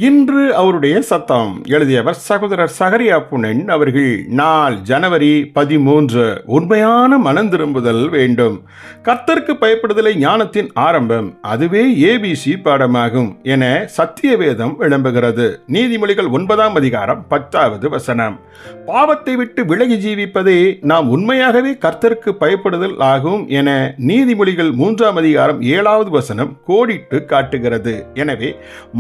இன்று அவருடைய சத்தம். எழுதியவர் சகோதரர் சகரியா புனன் அவர்கள். நாள் ஜனவரி 13. உண்மையான மனம் திரும்புதல் வேண்டும். கர்த்தருக்கு பயப்படுதலை ஞானத்தின் ஆரம்பம், அதுவே ஏபிசி பாடமாகும் என சத்திய வேதம் விளம்புகிறது. நீதிமொழிகள் 9ஆம் அதிகாரம் 10வது வசனம். பாவத்தை விட்டு விலகி ஜீவிப்பதே நாம் உண்மையாகவே கர்த்தருக்கு பயப்படுதல் ஆகும் என நீதிமொழிகள் 3ஆம் அதிகாரம் 7வது வசனம் கோடிட்டு காட்டுகிறது. எனவே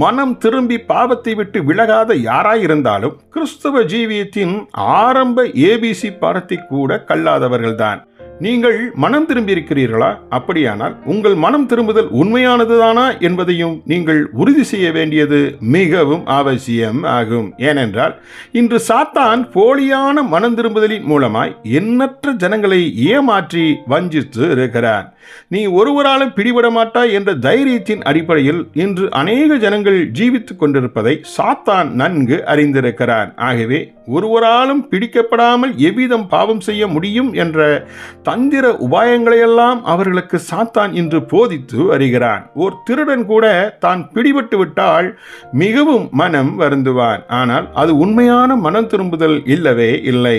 மனம் திரும்பி பாவத்தை விட்டு விலகாத யாராயிருந்தாலும் கிறிஸ்தவ ஜீவியத்தின் ஆரம்ப ஏபிசி பாடத்தை கூட கல்லாதவர்கள்தான். நீங்கள் மனம் திரும்பி இருக்கிறீர்களா? அப்படியானால் உங்கள் மனம் திரும்புதல் உண்மையானதுதானா என்பதையும் நீங்கள் உறுதி செய்ய வேண்டியது மிகவும் அவசியம் ஆகும். ஏனென்றால் இன்று சாத்தான் போலியான மனம் திரும்புதலின் மூலமாய் எண்ணற்ற ஜனங்களை ஏமாற்றி வஞ்சித்து இருக்கிறான். நீ ஒருவராலும் பிடிபட மாட்டாய் என்ற தைரியத்தின் அடிப்படையில் இன்று அநேக ஜனங்கள் ஜீவித்துக் கொண்டிருப்பதை சாத்தான் நன்கு அறிந்திருக்கிறான். ஆகவே ஒருவராலும் பிடிக்கப்படாமல் எவ்விதம் பாவம் செய்ய முடியும் என்ற தந்திர உபாயங்களையெல்லாம் அவர்களுக்கு சாத்தான் இன்று போதித்து வருகிறான். ஓர் திருடன் கூட தான் பிடிபட்டு விட்டால் மிகவும் மனம் வருந்துவான். ஆனால் அது உண்மையான மனம் திரும்புதல் இல்லவே இல்லை.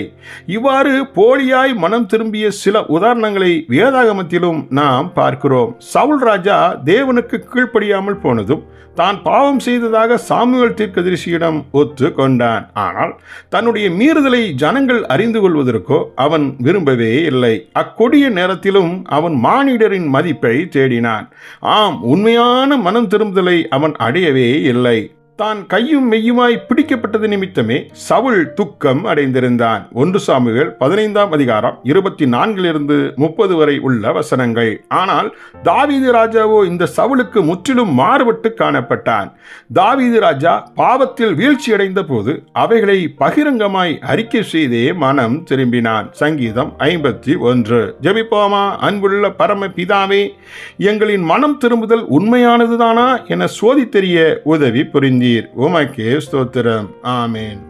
இவ்வாறு போலியாய் மனம் திரும்பிய சில உதாரணங்களை வேதாகமத்திலும் நாம் பார்க்கிறோம். சவுல் ராஜா தேவனுக்கு கீழ்ப்படியாமல் போனதும் தான் பாவம் செய்ததாக சாமுவேல் தீர்க்கதரிசியிடம் ஒத்து கொண்டான். ஆனால் தன்னுடைய மீறுதலை ஜனங்கள் அறிந்து கொள்வதற்கோ அவன் விரும்பவே இல்லை. அக்கொடிய நேரத்திலும் அவன் மானிடரின் மதிப்பை தேடினான். ஆம், உண்மையான மனம் திரும்புதலை அவன் அடையவே இல்லை. தான் கையும் மெய்யுமாய் பிடிக்கப்பட்டது நிமித்தமே சவுல் துக்கம் அடைந்திருந்தான். 1 சாமுவேல் 15ஆம் அதிகாரம் 24 30 வரை உள்ள வசனங்கள். ஆனால் தாவீது ராஜாவோ இந்த சவுலுக்கு முற்றிலும் மாறுபட்டு காணப்பட்டான். தாவீது ராஜா பாவத்தில் வீழ்ச்சியடைந்த போது அவைகளை பகிரங்கமாய் அறிக்கை செய்தே மனம் திரும்பினான். சங்கீதம் 51. ஜெபிப்போமா? அன்புள்ள பரம பிதாவே, எங்களின் மனம் திரும்புதல் உண்மையானதுதானா என சோதித்தெரிய உதவி புரிந்தீர். உமக்கே ஸ்தோத்திரம். ஆமேன்.